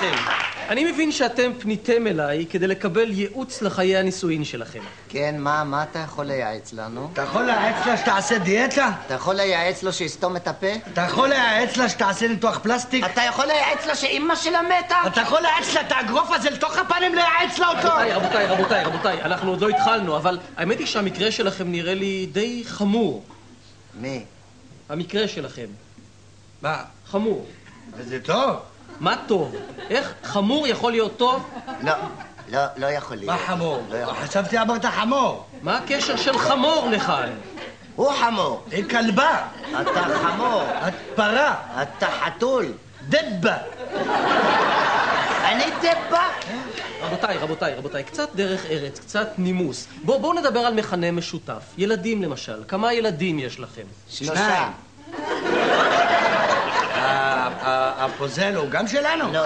לכם. אני מבין שאתם פניתם אליי כדי לקבל ייעוץ לחיי הנישואין שלכם. כן, מה אתה יכול לייעץ לנו? אתה יכול לייעץ לה שתעשה דיאטה? אתה יכול לייעץ לו שיסתום את הפה? אתה יכול לייעץ לה שתעשה ניתוח פלסטיק? אתה יכול לייעץ לו שאמא שלה מתה? אתה יכול לייעץ לה את האגרוף הזה לתוך הפנים, לייעץ לה אותו? רבותיי, אנחנו עוד לא התחלנו, אבל האמת היא שהמקרה שלכם נראה לי די חמור. מי? המקרה שלכם. מה? חמור. וזה טוב? מה טוב? איך חמור יכול להיות טוב? לא יכול להיות. מה חמור? חשבתי אמרת חמור. מה הקשר של חמור לכאן? הוא חמור. היא כלבה. אתה חמור. את פרה. אתה חתול. דבה. אני דבה? רבותיי, קצת דרך ארץ, קצת נימוס. בואו נדבר על מכנה משותף. ילדים למשל. כמה ילדים יש לכם? 3. הפוזל הוא גם שלנו? לא,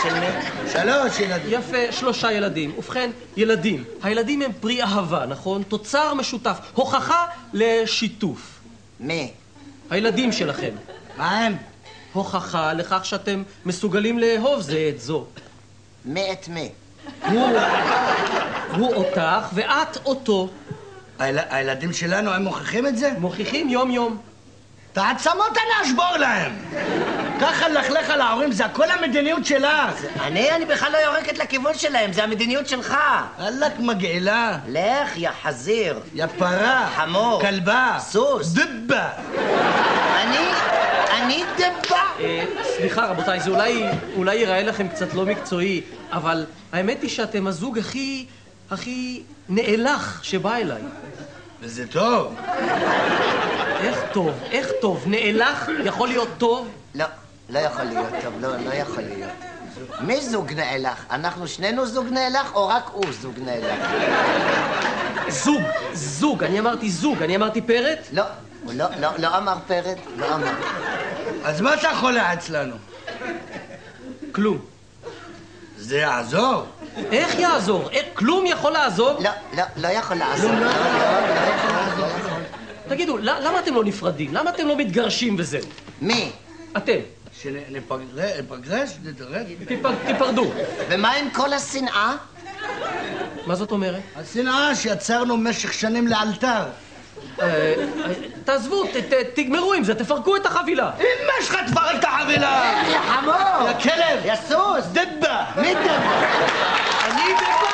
של מי? 3 ילדים. יפה, 3 ילדים. ובכן, ילדים. הילדים הם פרי אהבה, נכון? תוצר משותף. הוכחה לשיתוף. מי? הילדים שלכם. מה הם? הוכחה לכך שאתם מסוגלים לאהוב זה את זו. מי את מי? הוא אותך ואת אותו. הילדים שלנו, הם מוכיחים את זה? מוכיחים יום-יום. את העצמות אני אשבור להם. ככה ללכלך על ההורים, זה הכל המדיניות שלך. אני בכלל לא יורקת לכיוון שלהם, זה המדיניות שלך. אלק מגעילה. לך, יא חזיר. יא פרה. חמור. כלבה. סוס. דבה. אני דבה? סליחה רבותיי, זה אולי ייראה לכם קצת לא מקצועי, אבל האמת היא שאתם הזוג הכי נאלח שבא אליי. וזה טוב. איך טוב? נאלח יכול להיות טוב? לא יכול להיות טוב, לא יכול להיות. מי זוג נאלח? אנחנו שנינו זוג נאלח או רק הוא זוג נאלח? זוג, אני אמרתי זוג, אני אמרתי פרט? לא, הוא לא אמר פרט, לא אמר. אז מה אתה יכול לייעץ לנו? כלום. זה יעזור? איך יעזור? כלום יכול לעזור? לא יכול לעזור. לא יכול לעזור. תגידו, למה אתם לא נפרדים? למה אתם לא מתגרשים וזהו? מי? אתם. שניפגרש? נתרד? תיפרדו. ומה עם כל השנאה? מה זאת אומרת? השנאה שיצרנו במשך שנים לאלתר. תעזבו, תגמרו עם זה, תפרקו את החבילה. אמא שלך תפרק את החבילה! יא חמור! יא כלב! יא סוס! דבה! מי דבה? אני דבה!